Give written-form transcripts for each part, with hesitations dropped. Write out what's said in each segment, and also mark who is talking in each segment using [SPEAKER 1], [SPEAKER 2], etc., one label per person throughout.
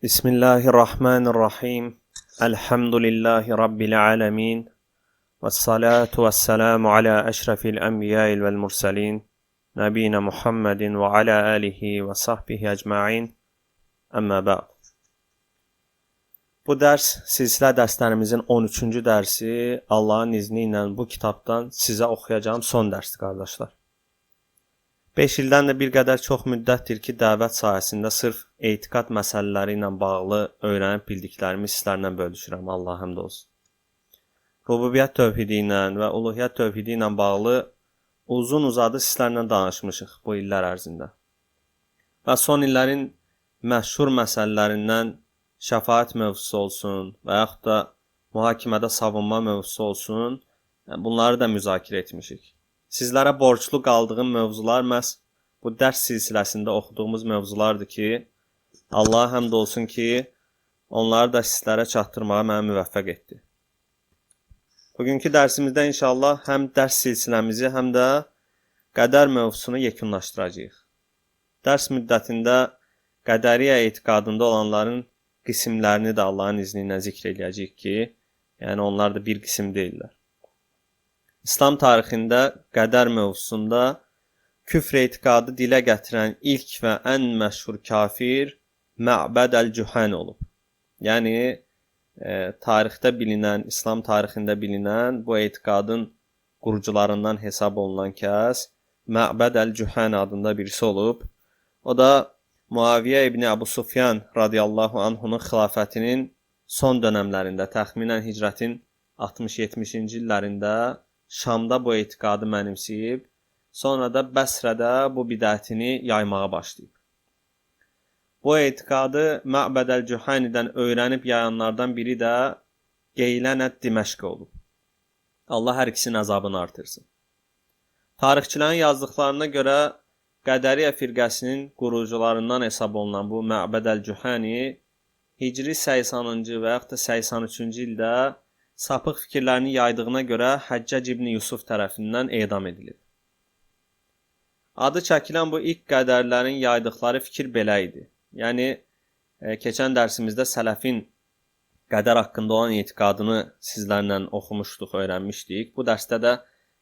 [SPEAKER 1] Bismillahirrahmanirrahim. Elhamdülillahi Rabbil alemin. Vessalatu vesselamu ala eşrefil enbiya'il vel mursalin. Nebina Muhammedin ve ala alihi ve sahbihi ecma'in. Amma ba'd. Bu dərs silsilə dərslərimizin 13-cü dərsi. Allahın izni ilə bu kitabdan sizə oxuyacağım son dərsdir, qardaşlar. 5 ildən də bir qədər çox müddətdir ki, dəvət sahəsində sırf etiqad məsələləri ilə bağlı öyrənib bildiklərimi sizlərlə bölüşürəm, Allah həmd olsun. Rububiyyət tövhidi ilə və uluhiyyət tövhidi ilə bağlı uzun-uzadı sizlərlə danışmışıq bu illər ərzində. Və son illərin məşhur məsələlərindən şəfaət mövzusu olsun və yaxud da mühakimədə savunma mövzusu olsun, bunları da müzakirə etmişik. Sizlərə borclu qaldığım mövzular məhz bu dərs silsiləsində oxuduğumuz mövzulardır ki, Allah həmd olsun ki, onları da sizlərə çatdırmağa mənə müvəffəq etdi. Bugünkü dərsimizdə inşallah həm dərs silsiləmizi, həm də qədər mövzusunu yekunlaşdıracağıq. Dərs müddətində qədəriyyə etiqadında olanların qismlərini də Allahın izni ilə zikr edəcəyik ki, yəni onlar da bir qism deyirlər. İslam tarixində qədər mövzusunda küfr etiqadı dilə gətirən ilk və ən məşhur kafir Mə'bəd əl-Cühəni olub. Yəni, tarixdə bilinən, İslam tarixində bilinən bu etiqadın qurucularından hesab olunan kəs Mə'bəd əl-Cühəni adında birisi olub. O da Muaviyyə ibn Əbu Sufyan radiyallahu anhunun xilafətinin son dönəmlərində, təxminən hicrətin 60-70-ci illərində Şamda bu etiqadı mənimsəyib, sonra da Bəsrədə bu bidətini yaymağa başlayıb. Bu etiqadı Mə'bəd əl-Cühənidən öyrənib yayanlardan biri də Qeylənət Diməşq olub. Allah hər ikisinin əzabını artırsın. Tarixçilərin yazdıqlarına görə Qədəriyyə firqəsinin qurucularından hesab olunan bu Mə'bəd əl-Cühəni Hicri 80-cı və yaxud da 83-cü ildə sapıq fikirlərini yaydığına görə Həccac ibn Yusuf tərəfindən edam edilib. Adı çəkilən bu ilk qədərlərin yaydıqları fikir belə idi. Yəni, keçən dərsimizdə sələfin qədər haqqında olan etiqadını sizlərlə oxumuşduq, öyrənmişdik. Bu dərsdə də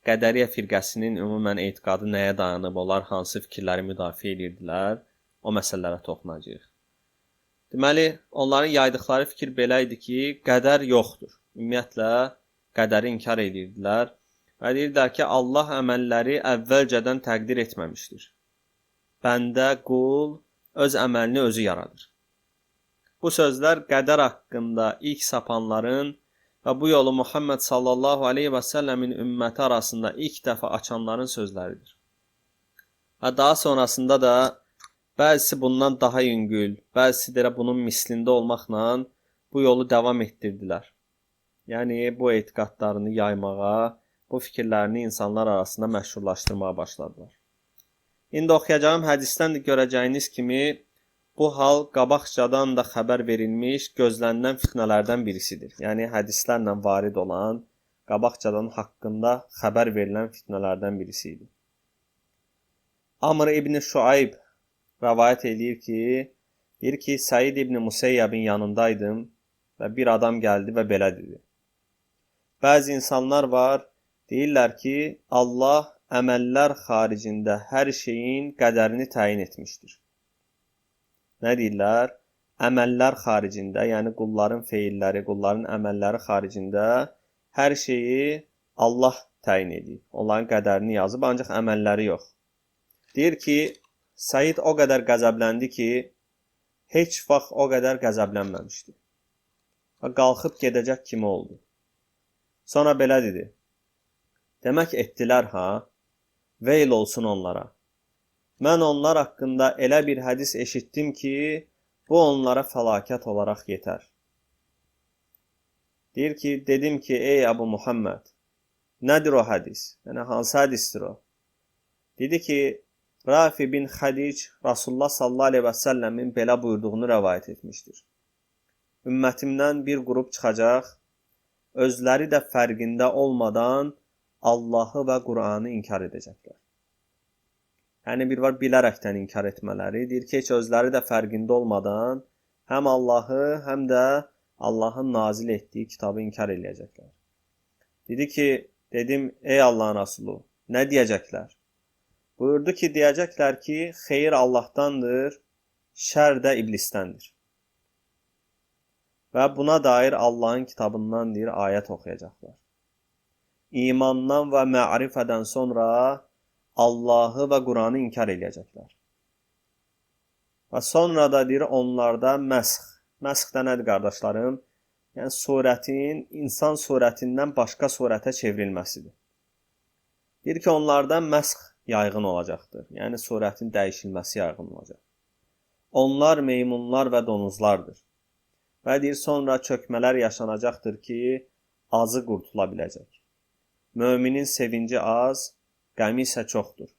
[SPEAKER 1] Qədəriyyə firqəsinin ümumən etiqadı nəyə dayanıb, onlar hansı fikirləri müdafiə edirdilər, o məsələlərə toxunacağıq. Deməli, onların yaydıqları fikir belə idi ki, qədər yoxdur. Ümumiyyətlə, qədəri inkar edirdilər və deyirdilər ki, Allah əməlləri əvvəlcədən təqdir etməmişdir. Bəndə, qul öz əməlini özü yaradır. Bu sözlər qədər haqqında ilk sapanların və bu yolu Muhammed sallallahu aleyhi və səlləmin ümməti arasında ilk dəfə açanların sözləridir. Və daha sonrasında da bəzisi bundan daha yüngül, bəzisi də bunun mislində olmaqla bu yolu davam etdirdilər. Yəni, bu etiqadlarını yaymağa, bu fikirlərini insanlar arasında məşhurlaşdırmağa başladılar. İndi oxuyacağım hədisdən də görəcəyiniz kimi, bu hal qabaqcadan da xəbər verilmiş, gözlənilən fitnələrdən birisidir. Yəni, hədislərlə varid olan, qabaqcadan haqqında xəbər verilən fitnələrdən birisi idi. Amr ibn Şuayb rəvayət deyir ki, Səid ibn Museyyəbin yanındaydım və bir adam gəldi və belə dedi. Bəzi insanlar var, deyirlər ki, Allah əməllər xaricində hər şeyin qədərini təyin etmişdir. Nə deyirlər? Əməllər xaricində, yəni qulların feilləri, qulların əməlləri xaricində hər şeyi Allah təyin edib. Onların qədərini yazıb, ancaq əməlləri yox. Deyir ki, Səid o qədər qəzəbləndi ki, heç vaxt o qədər qəzəblənməmişdi. Və qalxıb gedəcək kimi oldu. Sonra belə dedi, demək etdilər ha, veyl olsun onlara. Mən onlar haqqında elə bir hədis eşitdim ki, bu onlara fəlakət olaraq yetər. Deyir ki, dedim ki, ey Əbu Muhammed, nədir o hədis? Yəni, hansı hədisdir o? Dedi ki, Rafi bin Xədic Rasulullah sallallahu aleyhi və səlləmin belə buyurduğunu rəvayət etmişdir. Ümmətimdən bir qrup çıxacaq, özləri də fərqində olmadan Allahı və Qur'anı inkar edəcəklər. Yəni bir var bilərəkdən inkar etmələri. Deyir ki, heç özləri də fərqində olmadan Həm Allahı, həm də Allahın nazil etdiyi kitabı inkar eləyəcəklər. Dedim, ey Allahın Rasulu, nə deyəcəklər? Buyurdu ki, deyəcəklər ki, xeyir Allahdandır, şər də iblisdəndir. Və buna dair Allahın kitabından deyir, ayət oxuyacaqlar. İmandan və mərifədən sonra Allahı və Quranı inkar eləyəcəklər. Və sonra da deyir, onlarda məsx. Məsx də nədir, qardaşlarım? Yəni, surətin insan surətindən başqa surətə çevrilməsidir. Deyir ki, onlarda məsx yayğın olacaqdır. Yəni, surətin dəyişilməsi yayğın olacaq. Onlar meymunlar və donuzlardır. Və deyir, sonra çökmələr yaşanacaqdır ki, azı qurtula biləcək. Möminin sevinci az, qəmi isə çoxdur.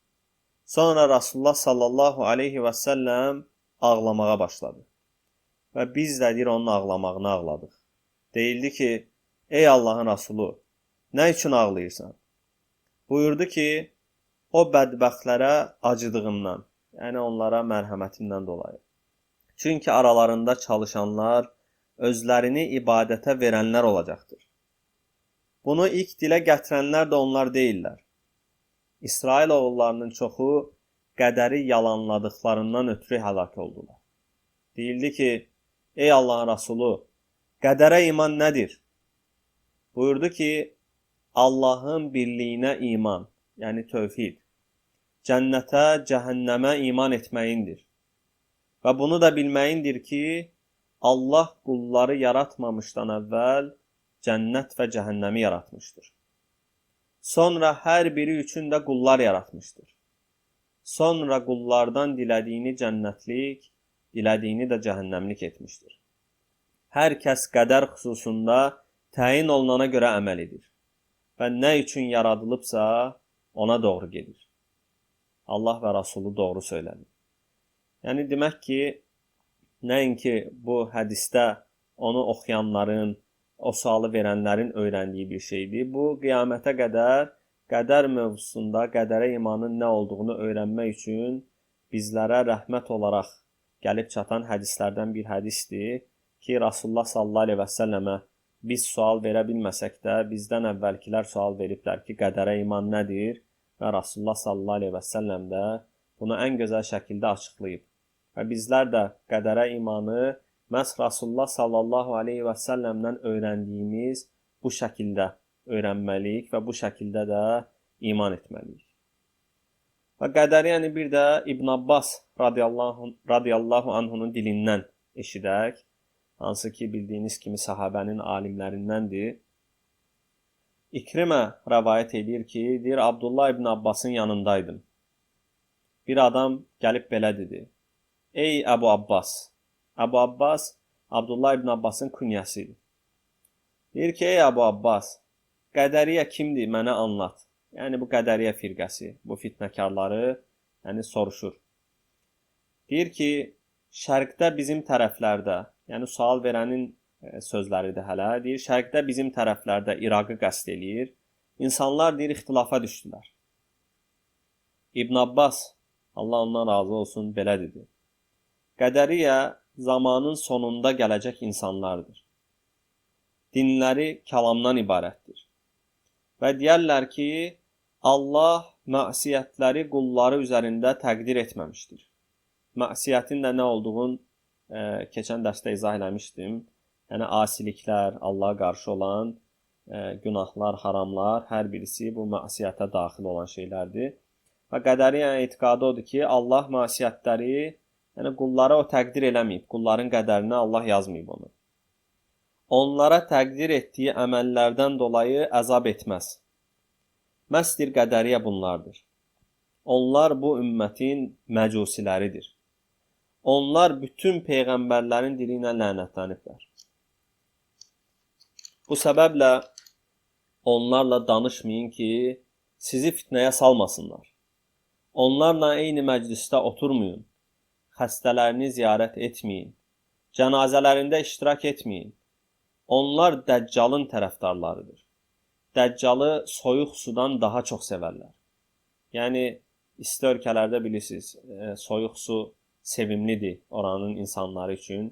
[SPEAKER 1] Sonra Rasulullah sallallahu aleyhi və səlləm ağlamağa başladı. Və biz də deyir, onun ağlamağını ağladıq. Deyildi ki, ey Allahın Rasulu, nə üçün ağlayırsan? Buyurdu ki, o bədbəxtlərə acıdığımdan, yəni onlara mərhəmətimdən dolayı. Çünki aralarında çalışanlar, özlərini ibadətə verənlər olacaqdır. Bunu ilk dilə gətirənlər də onlar deyirlər. İsrail oğullarının çoxu qədəri yalanladıqlarından ötürü həlak oldular. Deyildi ki, ey Allahın Rasulu, qədərə iman nədir? Buyurdu ki, Allahın birliyinə iman, yəni tövhid, cənnətə, cəhənnəmə iman etməyindir. Və bunu da bilməyindir ki, Allah qulları yaratmamışdan əvvəl cənnət və cəhənnəmi yaratmışdır. Sonra hər biri üçün də qullar yaratmışdır. Sonra qullardan dilədiyini cənnətlik, dilədiyini də cəhənnəmlik etmişdir. Hər kəs qədər xüsusunda təyin olunana görə əməl edir və nə üçün yaradılıbsa ona doğru gedir. Allah və Rasulü doğru söylədi. Yəni demək ki, nəinki bu hədisdə onu oxuyanların, o sualı verənlərin öyrəndiyi bir şeydir. Bu, qiyamətə qədər qədər mövzusunda qədərə imanın nə olduğunu öyrənmək üçün bizlərə rəhmət olaraq gəlib çatan hədislərdən bir hədisdir ki, Rasulullah sallallahu aleyhi və səlləmə biz sual verə bilməsək də, bizdən əvvəlkilər sual veriblər ki, qədərə iman nədir? Və Rasulullah sallallahu aleyhi və səlləm də bunu ən gözəl şəkildə açıqlayıb. Və bizlər də qədərə imanı məhz Rasulullah sallallahu aleyhi və səlləmdən öyrəndiyimiz bu şəkildə öyrənməliyik və bu şəkildə də iman etməliyik. Və qədəri yəni bir də İbn Abbas radiyallahu anhunun dilindən eşidək, hansı ki bildiyiniz kimi sahabənin alimlərindəndir. İkrimə rəvayət edir ki, deyir, Abdullah ibn Abbasın yanındaydım. Bir adam gəlib belə dedi, ey Əbu Abbas, Əbu Abbas, Abdullah ibn Abbasın künyəsidir. Deyir ki, ey Əbu Abbas, qədəriyyə kimdir, mənə anlat. Yəni, bu qədəriyyə firqəsi, bu fitnəkarları soruşur. Deyir ki, şərqdə bizim tərəflərdə, yəni sual verənin sözləridir hələ, deyir, şərqdə bizim tərəflərdə İraqı qəsd eləyir. İnsanlar, deyir, ixtilafa düşdülər. İbn Abbas, Allah ondan razı olsun, belə dedi. Qədəriyyə zamanın sonunda gələcək insanlardır. Dinləri kəlamdan ibarətdir. Və deyərlər ki, Allah məsiyyətləri qulları üzərində təqdir etməmişdir. Məsiyyətin də nə olduğunu keçən dərsdə izah eləmişdim. Yəni, asiliklər, Allaha qarşı olan günahlar, haramlar, hər birisi bu məsiyyətə daxil olan şeylərdir. Və qədəriyyə etiqadı odur ki, Allah məsiyyətləri, yəni qullara o təqdir eləməyib, qulların qədərinə Allah yazmayıb onu. Onlara təqdir etdiyi əməllərdən dolayı əzab etməz. Məsdir qədəriyyə bunlardır. Onlar bu ümmətin məcusiləridir. Onlar bütün peyğəmbərlərin dili ilə lənətləniblər. Bu səbəblə onlarla danışmayın ki, sizi fitnəyə salmasınlar. Onlarla eyni məclisdə oturmayın. Xəstələrini ziyarət etməyin. Cənazələrində iştirak etməyin. Onlar Dəccalın tərəfdarlarıdır. Dəccalı soyuq sudan daha çox sevərlər. Yəni, isti ölkələrdə bilirsiniz, soyuq su sevimlidir oranın insanları üçün.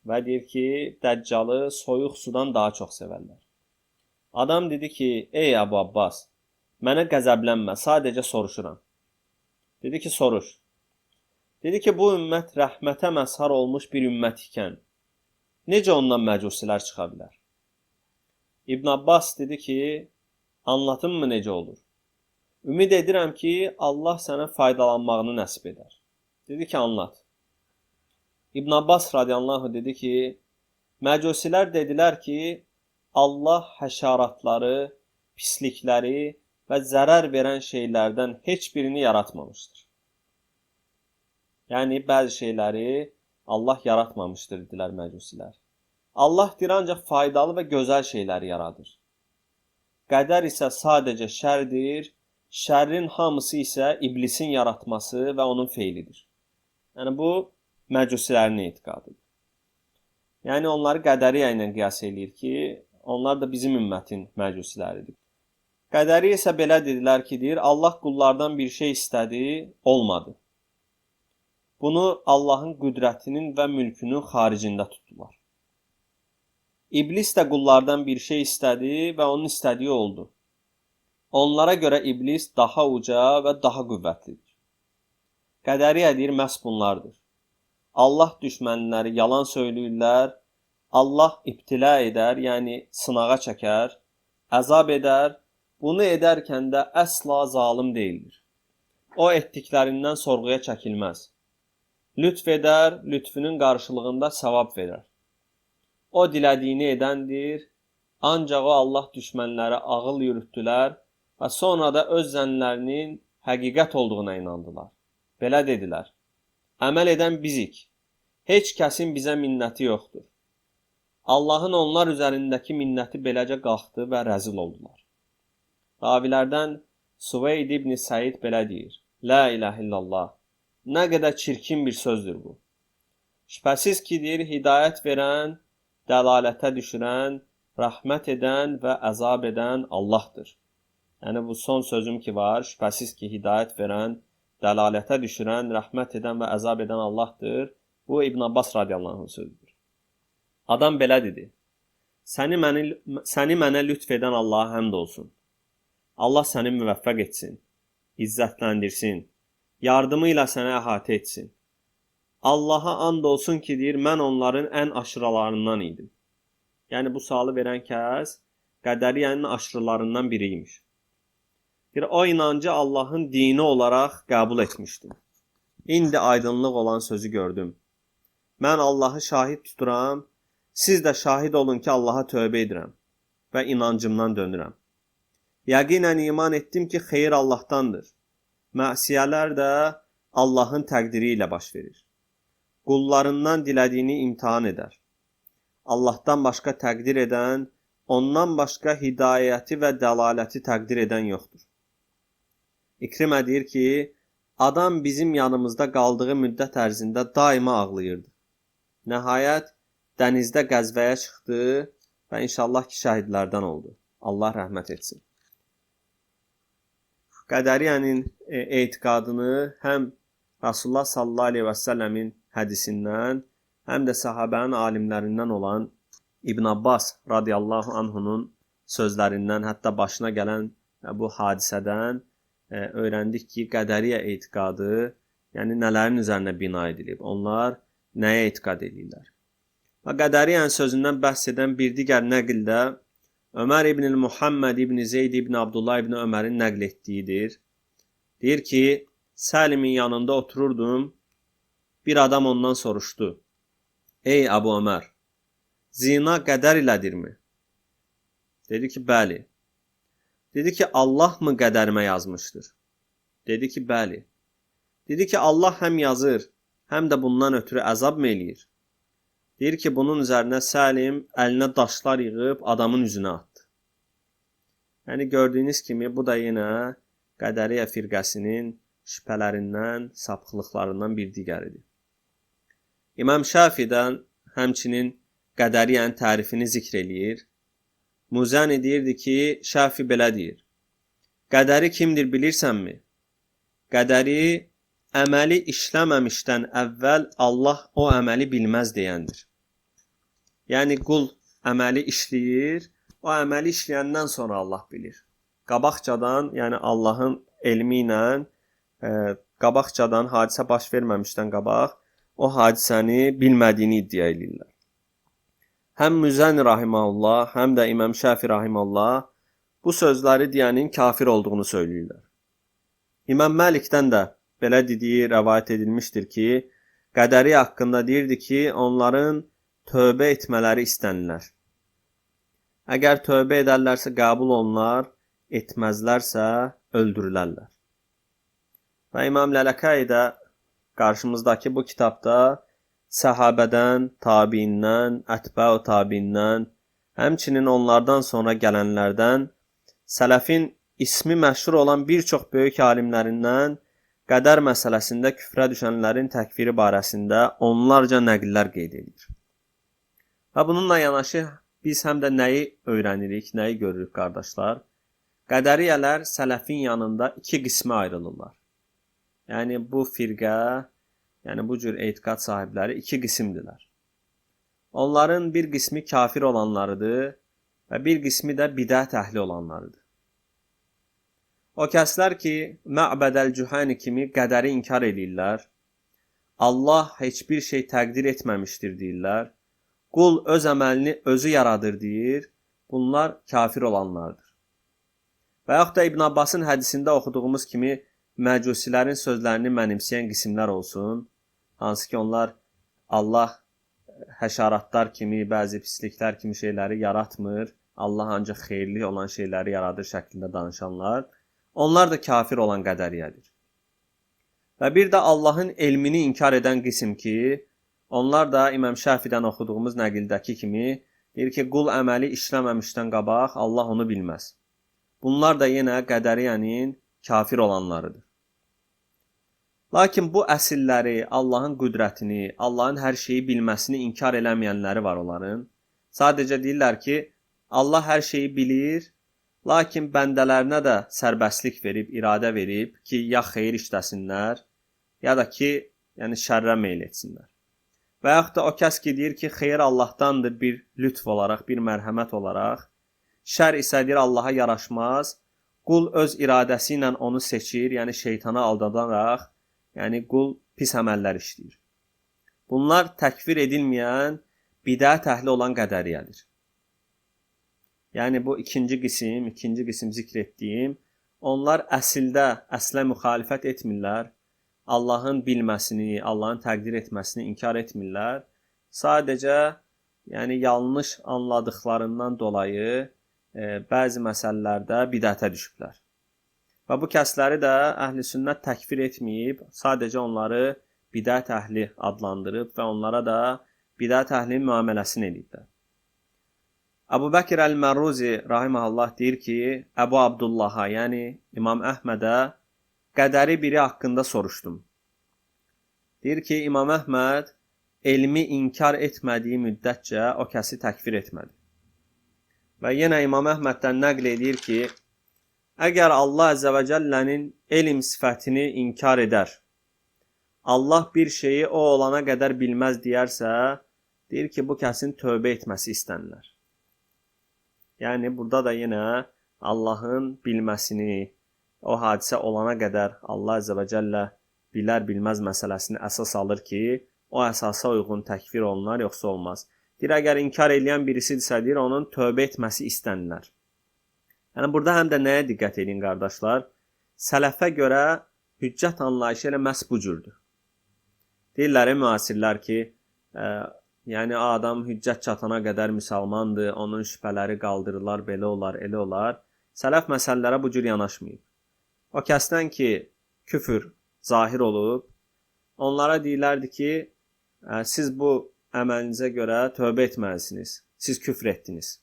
[SPEAKER 1] və deyir ki, Dəccalı soyuq sudan daha çox sevərlər. Adam dedi ki, ey Əbu Abbas, mənə qəzəblənmə, sadəcə soruşuram. Dedi ki, soruş. Dedi ki, bu ümmət rəhmətə məzhar olmuş bir ümmət ikən, necə ondan məcusilər çıxa bilər? İbn Abbas dedi ki, anlatım mı necə olur? Ümid edirəm ki, Allah sənə faydalanmağını nəsib edər. Dedi ki, anlat. İbn Abbas radiyallahu dedi ki, məcusilər dedilər ki, Allah həşəratları, pislikləri və zərər verən şeylərdən heç birini yaratmamışdır. Yəni, bəzi şeyləri Allah yaratmamışdır, dedilər məcusilər. Allah deyir, ancaq faydalı və gözəl şeyləri yaradır. Qədər isə sadəcə şərdir, şərrin hamısı isə iblisin yaratması və onun feilidir. Yəni, bu məcusilərin etiqadıdır. Yəni, onları qədəriyyə ilə qiyas edir ki, onlar da bizim ümmətin məcusiləridir. Qədəriyyə isə belə dedilər ki, deyir, Allah qullardan bir şey istədi, olmadı. Bunu Allahın qüdrətinin və mülkünün xaricində tutdular. İblis də qullardan bir şey istədi və onun istədiyi oldu. Onlara görə iblis daha uca və daha qüvvətlidir. Qədəriyyə deyir, məhz bunlardır. Allah düşmənləri yalan söyləyirlər, Allah ibtilə edər, yəni sınağa çəkər, əzab edər, bunu edərkən də əsla zalım deyildir. O etdiklərindən sorğuya çəkilməz. Lütf edər, lütfünün qarşılığında savab verər. O dilədiyini edəndir, ancaq o Allah düşmənləri ağıl yürütdülər və sonra da öz zənnlərinin həqiqət olduğuna inandılar. Belə dedilər, əməl edən bizik, heç kəsin bizə minnəti yoxdur. Allahın onlar üzərindəki minnəti beləcə qalxdı və rəzil oldular. Ravilərdən Süveyd ibn Səid belə deyir, La iləhə illallah, nə qədər çirkin bir sözdür bu. Şübhəsiz ki, deyir, hidayət verən, dəlalətə düşürən, rəhmət edən və əzab edən Allahdır. Yəni, bu son sözüm ki var, şübhəsiz ki, hidayət verən, dəlalətə düşürən, rəhmət edən və əzab edən Allahdır. Bu, İbn Abbas radiyallahu anh sözüdür. Adam belə dedi, səni mənə lütf edən Allaha həmd olsun. Allah səni müvəffəq etsin, izzətləndirsin, yardımı ilə sənə əhatə etsin. Allaha and olsun ki, deyir, mən onların ən aşırılarından idim. Yəni, bu sualı verən kəs qədəriyyənin aşırılarından biriymiş. Deyir, o inancı Allahın dini olaraq qəbul etmişdim. İndi aydınlıq olan sözü gördüm. Mən Allahı şahid tuturam, siz də şahid olun ki, Allaha tövbə edirəm və inancımdan dönürəm. Yəqinən iman etdim ki, xeyir Allahdandır. Məsiyələr də Allahın təqdiri ilə baş verir. Qullarından dilədiyini imtihan edər. Allahdan başqa təqdir edən, ondan başqa hidayəti və dəlaləti təqdir edən yoxdur. İkrimə deyir ki, adam bizim yanımızda qaldığı müddət ərzində daima ağlayırdı. Nəhayət, dənizdə qəzvəyə çıxdı və inşallah ki, şəhidlərdən oldu. Allah rəhmət etsin. Qədəriyyənin etiqadını həm Rasulullah sallallahu aleyhi və səlləmin hədisindən, həm də sahabənin alimlərindən olan İbn Abbas radiyallahu anhunun sözlərindən, hətta başına gələn bu hadisədən öyrəndik ki, qədəriyyə etiqadı, yəni nələrin üzərinə bina edilib, onlar nəyə etiqad edirlər. Və qədəriyyənin sözündən bəhs edən bir digər nəqildə Ömər ibn Muhammed ibn Zeyd ibn Abdullah ibn Ömərin nəql etdiyidir. Deyir ki, Səlimin yanında otururdum, bir adam ondan soruşdu. Ey Əbu Ömər, zina qədər ilədirmi? Dedi ki, bəli. Dedi ki, Allah mı qədərimə yazmışdır? Dedi ki, bəli. Dedi ki, Allah həm yazır, həm də bundan ötürü əzab mı eləyir? Deyir ki, bunun üzərinə Səlim əlinə daşlar yığıb adamın üzünə atdı. Yəni, gördüyünüz kimi, bu da yenə qədəriyyə firqəsinin şübhələrindən, sapıqlıqlarından bir digəridir. İmam Şafiidən həmçinin qədəriyyənin tərifini zikr eləyir. Muzani deyirdi ki, Şafi belə deyir. Qədəri kimdir bilirsənmi? Qədəri əməli işləməmişdən əvvəl Allah o əməli bilməz deyəndir. Yəni qul əməli işləyir, o əməli işləyəndən sonra Allah bilir. Qabaqcadan, yəni Allahın elmi ilə qabaqcadan hadisə baş verməmişdən qabaq o hadisəni bilmədiyini iddia edirlər. Həm Müzəni rahimehullah, həm də İmam Şafi rahimehullah bu sözləri deyənin kafir olduğunu söyləyirlər. İmam Məlikdən də belə dediyi rəvayət edilmişdir ki, qədəri haqqında deyirdi ki, onların tövbə etmələri istənilər. Əgər tövbə edərlərsə qəbul olunar, etməzlərsə öldürülərlər. Və İmam Lələkəy də qarşımızdakı bu kitabda səhabədən, tabiindən, ətbə-u tabiindən, həmçinin onlardan sonra gələnlərdən sələfin ismi məşhur olan bir çox böyük alimlərindən qədər məsələsində küfrə düşənlərin təkfiri barəsində onlarca nəqillər qeyd edilir. Və bununla yanaşı biz həm də nəyi öyrənirik, nəyi görürük qardaşlar? Qədəriyələr sələfin yanında iki qismə ayrılırlar. Yəni bu firqə, yəni bu cür etiqad sahibləri iki qismdirlər. Onların bir qismi kafir olanlarıdır və bir qismi də bidət əhli olanlarıdır. O kəslər ki, Mə'bədəl-Cühəni kimi qədəri inkar edirlər, Allah heç bir şey təqdir etməmişdir deyirlər, qul öz əməlini özü yaradır deyir, bunlar kafir olanlardır. Və yaxud da İbn Abbasın hədisində oxuduğumuz kimi məcusilərin sözlərini mənimsəyən qismlər olsun, hansı ki onlar Allah həşəratlar kimi, bəzi pisliklər kimi şeyləri yaratmır, Allah ancaq xeyirli olan şeyləri yaradır şəklində danışanlar, onlar da kafir olan qədəriyədir. Və bir də Allahın elmini inkar edən qism ki, onlar da İmam Şafidən oxuduğumuz nəqildəki kimi deyir ki, qul əməli işləməmişdən qabaq Allah onu bilməz. Bunlar da yenə qədəriyənin kafir olanlarıdır. Lakin bu əsilləri, Allahın qüdrətini, Allahın hər şeyi bilməsini inkar eləməyənləri var onların. Sadəcə deyirlər ki, Allah hər şeyi bilir, lakin bəndələrinə də sərbəstlik verib, iradə verib ki, ya xeyir işləsinlər, ya da ki, yəni şərrə meyl etsinlər. Və yaxud da o kəs ki, deyir ki, xeyir Allahdandır bir lütf olaraq, bir mərhəmət olaraq, şər isə deyir Allaha yaraşmaz, qul öz iradəsi ilə onu seçir, yəni şeytana aldadaraq, yəni qul pis əməllər işləyir. Bunlar təkfir edilməyən, bidət əhli olan qədəriyədir. Yəni bu ikinci qism zikr etdiyim, onlar əslə müxalifət etmirlər, Allahın bilməsini, Allahın təqdir etməsini inkar etmirlər. Sadəcə, yəni yanlış anladıqlarından dolayı bəzi məsələlərdə bidətə düşüblər. Və bu kəsləri də əhl-i sünnət təkfir etməyib, sadəcə onları bidət əhli adlandırıb və onlara da bidət əhlinin müamələsini ediblər. Əbu Bəkir Əl-Mərruzi rahimehullah deyir ki, Əbu Abdullaha, yəni İmam Əhmədə qədəri biri haqqında soruşdum. Deyir ki, İmam Əhməd elmi inkar etmədiyi müddətcə o kəsi təkfir etmədi. Və yenə İmam Əhməddən nəql edir ki, əgər Allah Əzzə və Cəllənin elm sifətini inkar edər, Allah bir şeyi o olana qədər bilməz deyərsə, deyir ki, bu kəsin tövbə etməsi istənilər. Yəni, burada da yenə Allahın bilməsini, o hadisə olana qədər Allah Əzzə və Cəllə bilər-bilməz məsələsini əsas alır ki, o əsasa uyğun təkfir olunar, yoxsa olmaz. Deyir, əgər inkar edən birisidirsə, deyir, onun tövbə etməsi istənilər. Yəni, burada həm də nəyə diqqət edin, qardaşlar? Sələfə görə hüccət anlayışı elə məhz bu cürdür. Deyirlər, müasirlər ki, yəni adam hüccət çatana qədər müsəlmandır, onun şübhələri qaldırırlar, belə olar, elə olar. Sələf məsələlərə bu cür yanaşmayıb. O kəsdən ki, küfür zahir olub, onlara deyirlərdi ki, siz bu əməlinizə görə tövbə etməlisiniz, siz küfr etdiniz.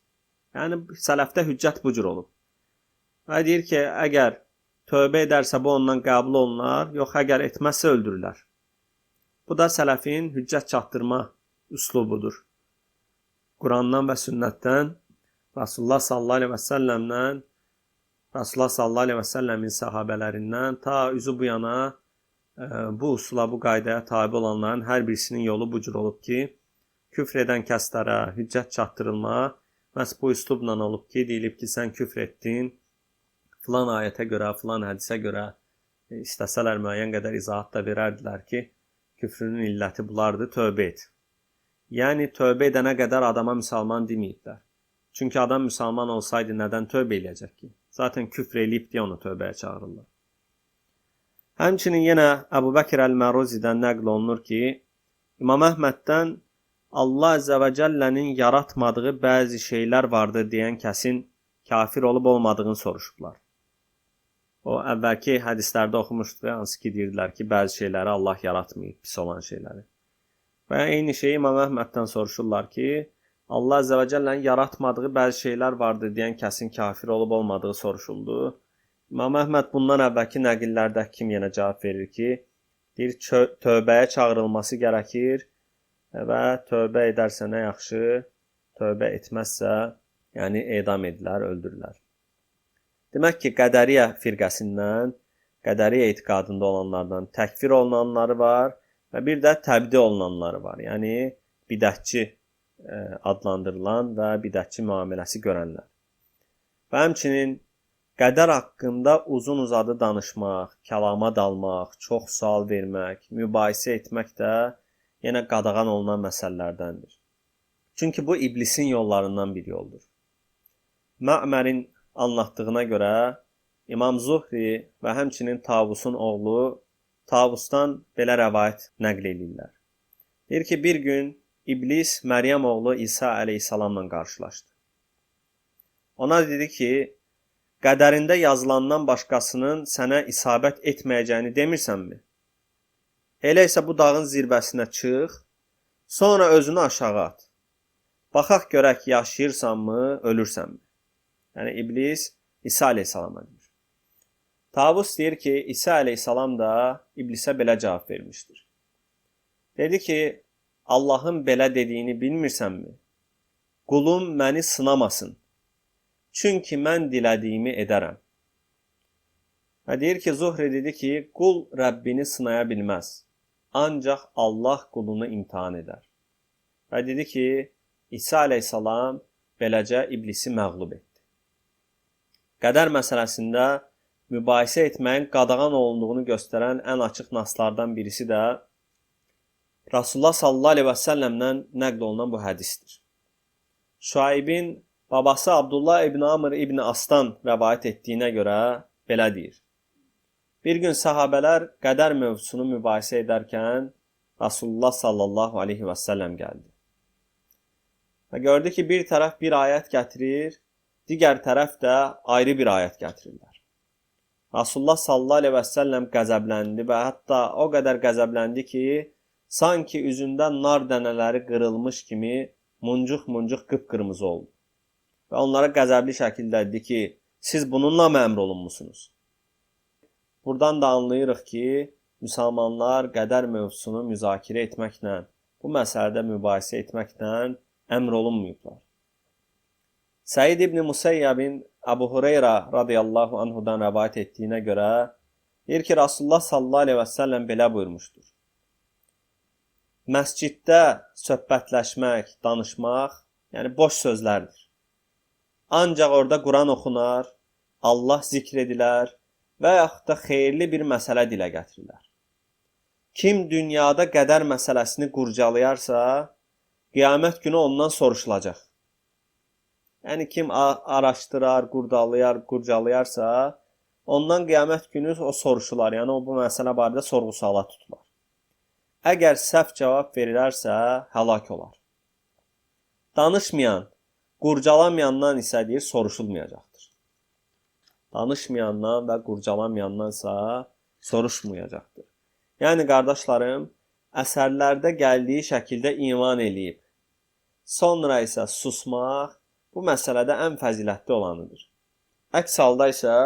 [SPEAKER 1] Yəni, sələfdə hüccət bu cür olub. Və deyir ki, əgər tövbə edərsə bu ondan qəbul olunar, yox, əgər etməzsə öldürürlər. Bu da sələfin hüccət çatdırma üslubudur. Qurandan və sünnətdən, Rasulullah sallallahu aleyhi və səlləmdən, Rasulullah sallallahu aleyhi və səlləmin səhabələrindən ta üzü bu yana bu usula, bu qaydaya tabi olanların hər birisinin yolu bu cür olub ki, küfr edən kəslərə hüccət çatdırılma məhz bu üslubla olub ki, deyilib ki, sən küfr etdin, filan ayətə görə, filan hədisə görə istəsələr müəyyən qədər izahat da verərdilər ki, küfrünün illəti bulardır, tövbə et. Yəni, tövbə edənə qədər adama müsəlman deməyiblər. Çünki adam müsəlman olsaydı nədən tövbə eləyəcək ki? Zaten küfr eləyib deyə onu tövbəyə çağırırlar. Həmçinin yenə Əbu Bəkir Əl-Məruzidən nəql olunur ki, İmam Əhməddən Allah Əzzə və Cəllənin yaratmadığı bəzi şeylər vardır deyən kəsin kafir olub olmadığını soruşublar. O, əvvəlki hədislərdə oxumuşduq, hansı ki, deyirdilər ki, bəzi şeyləri Allah yaratmayıb, pis olan şeyləri. Və eyni şeyi İmam Əhməddən soruşurlar ki, Allah Əzzə və Cəllənin yaratmadığı bəzi şeylər vardır deyən kəsin kafir olub olmadığı soruşuldu. İmam Əhməd bundan əvvəlki nəqillərdəki kimi yenə cavab verir ki, deyir, tövbəyə çağırılması gərəkir və tövbə edərsə nə yaxşı, tövbə etməzsə, yəni edam edilər, öldürürlər. Demək ki, qədəriyyə firqəsindən, qədəriyyə etiqadında olanlardan təkfir olunanları var və bir də təbdi olunanları var. Yəni, bidətçi adlandırılan və bidətçi müamiləsi görənlər. Və həmçinin qədər haqqında uzun-uzadı danışmaq, kəlama dalmaq, çox sual vermək, mübahisə etmək də yenə qadağan olunan məsələlərdəndir. Çünki bu iblisin yollarından bir yoldur. Mə'mərin anlatdığına görə İmam Zuhri və həmçinin Tavusun oğlu Tavusdan belə rəvayət nəql edirlər. Deyir ki, bir gün İblis Məryəm oğlu İsa əleyhissalamla qarşılaşdı. Ona dedi ki, qədərində yazılandan başqasının sənə isabət etməyəcəyini demirsənmi? Elə isə bu dağın zirvəsinə çıx, sonra özünü aşağı at. Baxaq görək yaşayırsanmı, ölürsənmi? Yəni, İblis İsa əleyhissalama deyir. Tavus deyir ki, İsa əleyhissalam da İblisə belə cavab vermişdir. Dedi ki, Allahın belə dediyini bilmirsənmi? Qulum məni sınamasın. Çünki mən dilədiyimi edərəm. Və deyir ki, Zuhri dedi ki, qul Rəbbini sınaya bilməz. Ancaq Allah qulunu imtihan edər. Və dedi ki, İsa əleyhissalam beləcə iblisi məğlub etdi. Qədər məsələsində mübahisə etməyin qadağan olunduğunu göstərən ən açıq naslardan birisi də Rasulullah sallallahu aleyhi və səlləmdən nəql olunan bu hədisdir. Şuaybin babası Abdullah ibn Amr ibn Asdan rəvayət etdiyinə görə belə deyir. Bir gün sahabələr qədər mövzusunu mübahisə edərkən Rasulullah sallallahu aleyhi və səlləm gəldi. Və gördü ki, bir tərəf bir ayət gətirir, digər tərəf də ayrı bir ayət gətirirlər. Rasulullah sallallahu aleyhi və səlləm qəzəbləndi və hətta o qədər qəzəbləndi ki, sanki üzündə nar dənələri qırılmış kimi muncuq-muncuq qıpqırmızı oldu. Və onlara qəzəbli şəkildə dedi ki, siz bununla mı əmr olunmusunuz? Buradan da anlayırıq ki, müsəlmanlar qədər mövzusunu müzakirə etməklə, bu məsələdə mübahisə etməklə əmr olunmayıblar. Səid ibn Musayyabin Əbu Hureyra radiyallahu anhudan rəvayət etdiyinə görə deyir ki, Rasulullah sallallahu aleyhi və səlləm belə buyurmuşdur. Məsciddə söhbətləşmək, danışmaq, yəni boş sözlərdir. Ancaq orada Quran oxunar, Allah zikr edilər və yaxud da xeyirli bir məsələ dilə gətirirlər. Kim dünyada qədər məsələsini qurcalayarsa, qiyamət günü ondan soruşulacaq. Yəni kim araşdırar, qurcalayarsa, ondan qiyamət günü o soruşular. Yəni o bu məsələ barədə sorğu-suala tutular. Əgər səhv cavab verirlərsə, həlak olar. Danışmayan, qurcalamayandan isə deyir, soruşulmayacaqdır. Danışmayandan və qurcalamayandansa soruşmayacaqdır. Yəni, qardaşlarım, əsərlərdə gəldiyi şəkildə iman eləyib, sonra isə susmaq bu məsələdə ən fəzilətli olanıdır. Əks halda isə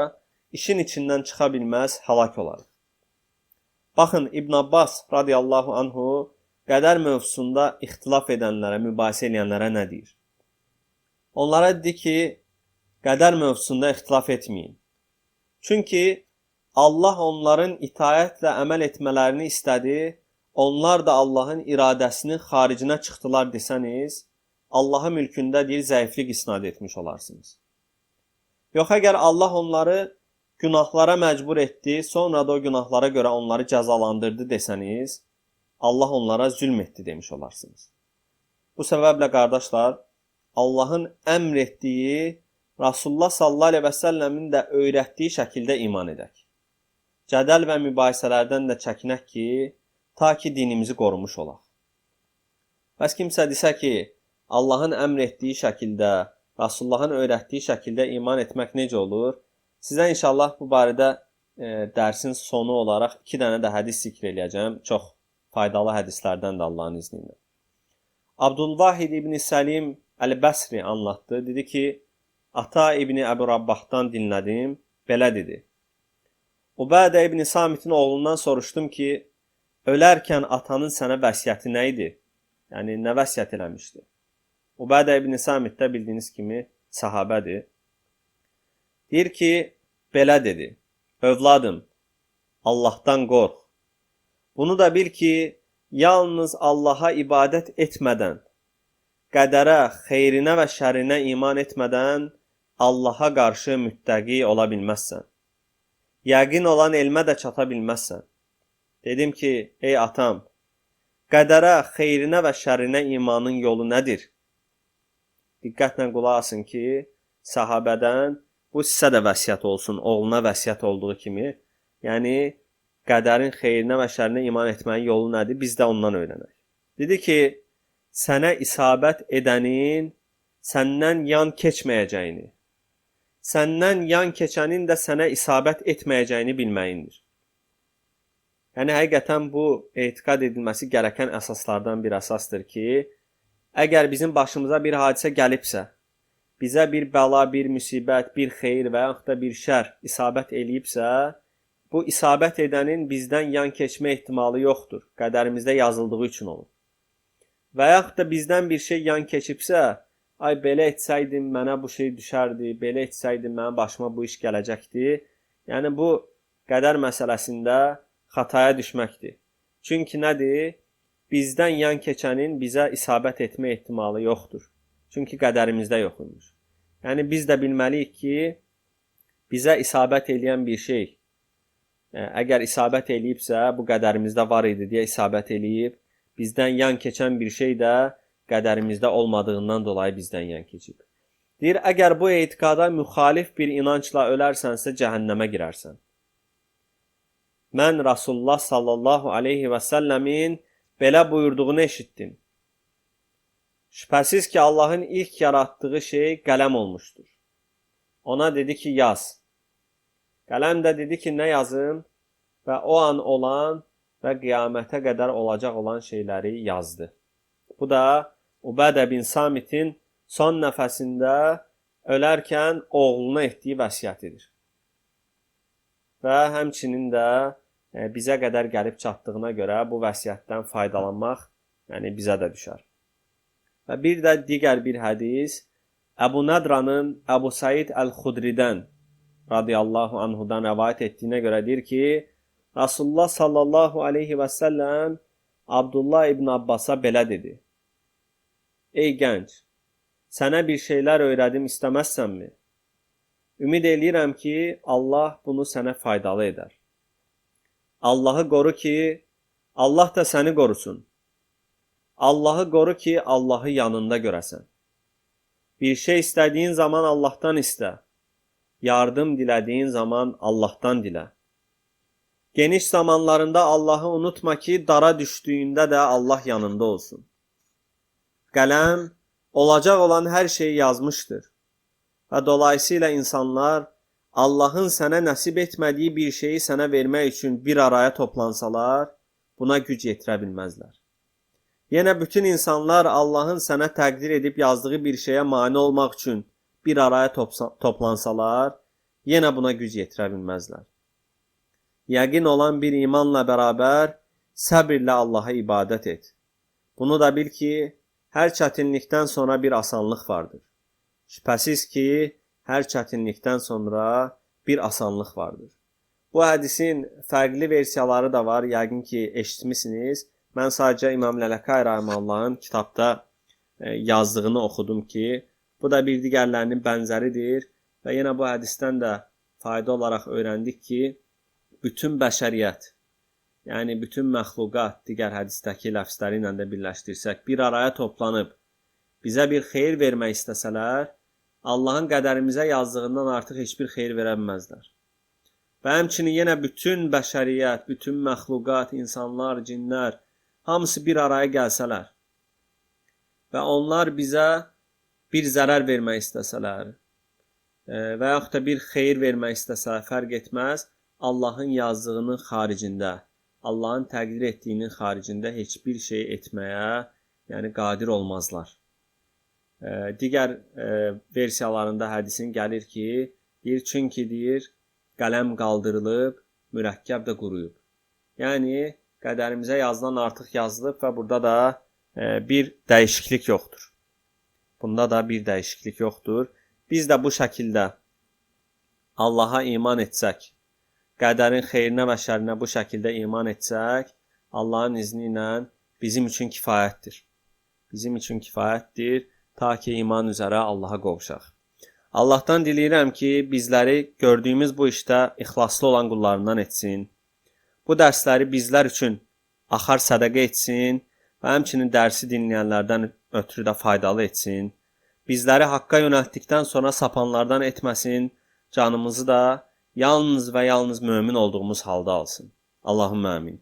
[SPEAKER 1] işin içindən çıxa bilməz, həlak olar. Baxın, İbn Abbas radiyallahu anhu qədər mövzusunda ixtilaf edənlərə, mübahisə edənlərə nə deyir? Onlara dedi ki, qədər mövzusunda ixtilaf etməyin. Çünki Allah onların itaətlə əməl etmələrini istədi, onlar da Allahın iradəsinin xaricinə çıxdılar desəniz, Allahın mülkündə deyil, zəiflik isnad etmiş olarsınız. Yox, əgər Allah onları günahlara məcbur etdi, sonra da o günahlara görə onları cəzalandırdı desəniz, Allah onlara zülm etdi demiş olarsınız. Bu səbəblə qardaşlar, Allahın əmr etdiyi, Rasulullah sallallahu aleyhi və səlləmin də öyrətdiyi şəkildə iman edək. Cədəl və mübahisələrdən də çəkinək ki, ta ki dinimizi qorumuş olaq. Bəs kimsə desə ki, Allahın əmr etdiyi şəkildə, Rasulullahın öyrətdiyi şəkildə iman etmək necə olur? Sizə inşallah bu barədə dərsin sonu olaraq 2 dənə də hədis zikr eləyəcəm. Çox faydalı hədislərdən də Allahın izni ilə. Abdülvahid İbn Səlim Əl-Bəsri anlatdı. Dedi ki, Ata İbni Əbu Rabbahdan dinlədim. Belə dedi. Ubədə İbn Samitin oğlundan soruşdum ki, ölərkən atanın sənə vəsiyyəti nə idi? Yəni, nə vəsiyyət eləmişdi? Ubədə İbn Samit də bildiyiniz kimi sahabədir. Deyir ki, belə dedi. Övladım, Allahdan qorx. Bunu da bil ki, yalnız Allaha ibadət etmədən, qədərə, xeyrinə və şərinə iman etmədən Allaha qarşı müttəqi ola bilməzsən. Yəqin olan elmə də çata bilməzsən. Dedim ki, ey atam, qədərə, xeyrinə və şərinə imanın yolu nədir? Diqqətlə qulaq asın ki, sahabədən bu sizə də vəsiyyət olsun, oğluna vəsiyyət olduğu kimi. Yəni, qədərin xeyrinə və şərinə iman etməyin yolu nədir? Biz də ondan öyrənək. Dedi ki, sənə isabət edənin səndən yan keçməyəcəyini, səndən yan keçənin də sənə isabət etməyəcəyini bilməyindir. Yəni, həqiqətən bu etiqad edilməsi gərəkən əsaslardan bir əsasdır ki, əgər bizim başımıza bir hadisə gəlibsə, bizə bir bəla, bir müsibət, bir xeyir və yaxud da bir şər isabət eləyibsə, bu isabət edənin bizdən yan keçmə ehtimalı yoxdur. Qədərimizdə yazıldığı üçün olur. Və yaxud da bizdən bir şey yan keçibsə, ay belə etsəydim mənə bu şey düşərdi, belə etsəydim mənim başıma bu iş gələcəkdi. Yəni bu qədər məsələsində xataya düşməkdir. Çünki nədir? Bizdən yan keçənin bizə isabət etmə ehtimalı yoxdur. Çünki qədərimizdə yox imiş. Yəni biz də bilməliyik ki, bizə isabət eləyən bir şey, əgər isabət eləyibsə, bu qədərimizdə var idi deyə isabət eləyib, bizdən yan keçən bir şey də qədərimizdə olmadığından dolayı bizdən yan keçib. Deyir, əgər bu etiqada müxalif bir inancla ölərsənsə, cəhənnəmə girərsən. Mən Rasulullah sallallahu aleyhi və səlləmin belə buyurduğunu eşitdim. Şübhəsiz ki, Allahın ilk yaratdığı şey qələm olmuşdur. Ona dedi ki, yaz. Qələm də dedi ki, nə yazım? Və o an olan və qiyamətə qədər olacaq olan şeyləri yazdı. Bu da Ubədə bin Samitin son nəfəsində ölərkən oğluna etdiyi vəsiyyətidir. Və həmçinin də bizə qədər gəlib çatdığına görə bu vəsiyyətdən faydalanmaq bizə də düşər. Və bir də digər bir hədis Əbu Nadranın Əbu Said Əl-Xudridən radiyallahu anhudan rəvayət etdiyinə görə deyir ki, Rasulullah sallallahu aleyhi və səlləm Abdullah ibn Abbasa belə dedi. Ey gənc, sənə bir şeylər öyrədim istəməzsənmi? Ümid eləyirəm ki, Allah bunu sənə faydalı edər. Allahı qoru ki, Allah da səni qorusun. Allahı qoru ki, Allahı yanında görəsən. Bir şey istədiyin zaman Allahdan istə. Yardım dilədiyin zaman Allahdan dilə. Geniş zamanlarında Allahı unutma ki, dara düşdüyündə də Allah yanında olsun. Qələm olacaq olan hər şeyi yazmışdır. Və dolayısıyla insanlar Allahın sənə nəsib etmədiyi bir şeyi sənə vermək üçün bir araya toplansalar, buna güc yetirə bilməzlər. Yenə bütün insanlar Allahın sənə təqdir edib yazdığı bir şeyə mane olmaq üçün bir araya toplansalar, yenə buna güc yetirə bilməzlər. Yəqin olan bir imanla bərabər səbirlə Allaha ibadət et. Bunu da bil ki, hər çətinlikdən sonra bir asanlıq vardır. Şübhəsiz ki, hər çətinlikdən sonra bir asanlıq vardır. Bu hədisin fərqli versiyaları da var, yəqin ki, eşitmişsiniz. Mən sadəcə İmam Lələkəy Rəhiməhullahın kitabda yazdığını oxudum ki, bu da bir digərlərinin bənzəridir və yenə bu hədisdən də fayda olaraq öyrəndik ki, bütün bəşəriyyət, yəni bütün məxluqat, digər hədisdəki ləfzləri ilə də birləşdirsək, bir araya toplanıb bizə bir xeyir vermək istəsələr, Allahın qədərimizə yazdığından artıq heç bir xeyir verə bilməzlər. Və həmçinin yenə bütün bəşəriyyət, bütün məxluqat, insanlar, cinlər, hamısı bir araya gəlsələr və onlar bizə bir zərər vermək istəsələr və yaxud da bir xeyir vermək istəsələr, fərq etməz, Allahın yazdığının xaricində, Allahın təqdir etdiyinin xaricində heç bir şey etməyə, yəni qadir olmazlar. Digər versiyalarında hədisin gəlir ki, deyir, çünki deyir, qələm qaldırılıb, mürəkkəb də quruyub. Yəni, qədərimizə yazılan artıq yazılıb və burada da bir dəyişiklik yoxdur. Bunda da bir dəyişiklik yoxdur. Biz də bu şəkildə Allaha iman etsək, qədərin xeyrinə və şərinə bu şəkildə iman etsək, Allahın izni ilə bizim üçün kifayətdir. Bizim üçün kifayətdir, ta ki iman üzərə Allaha qovuşaq. Allahdan diləyirəm ki, bizləri gördüyümüz bu işdə ixlaslı olan qullarından etsin. Bu dərsləri bizlər üçün axar sədaqə etsin və həmçinin dərsi dinləyənlərdən ötürü də faydalı etsin. Bizləri haqqa yönəltdikdən sonra sapanlardan etməsin, canımızı da yalnız və yalnız mömin olduğumuz halda alsın. Allahümmə amin.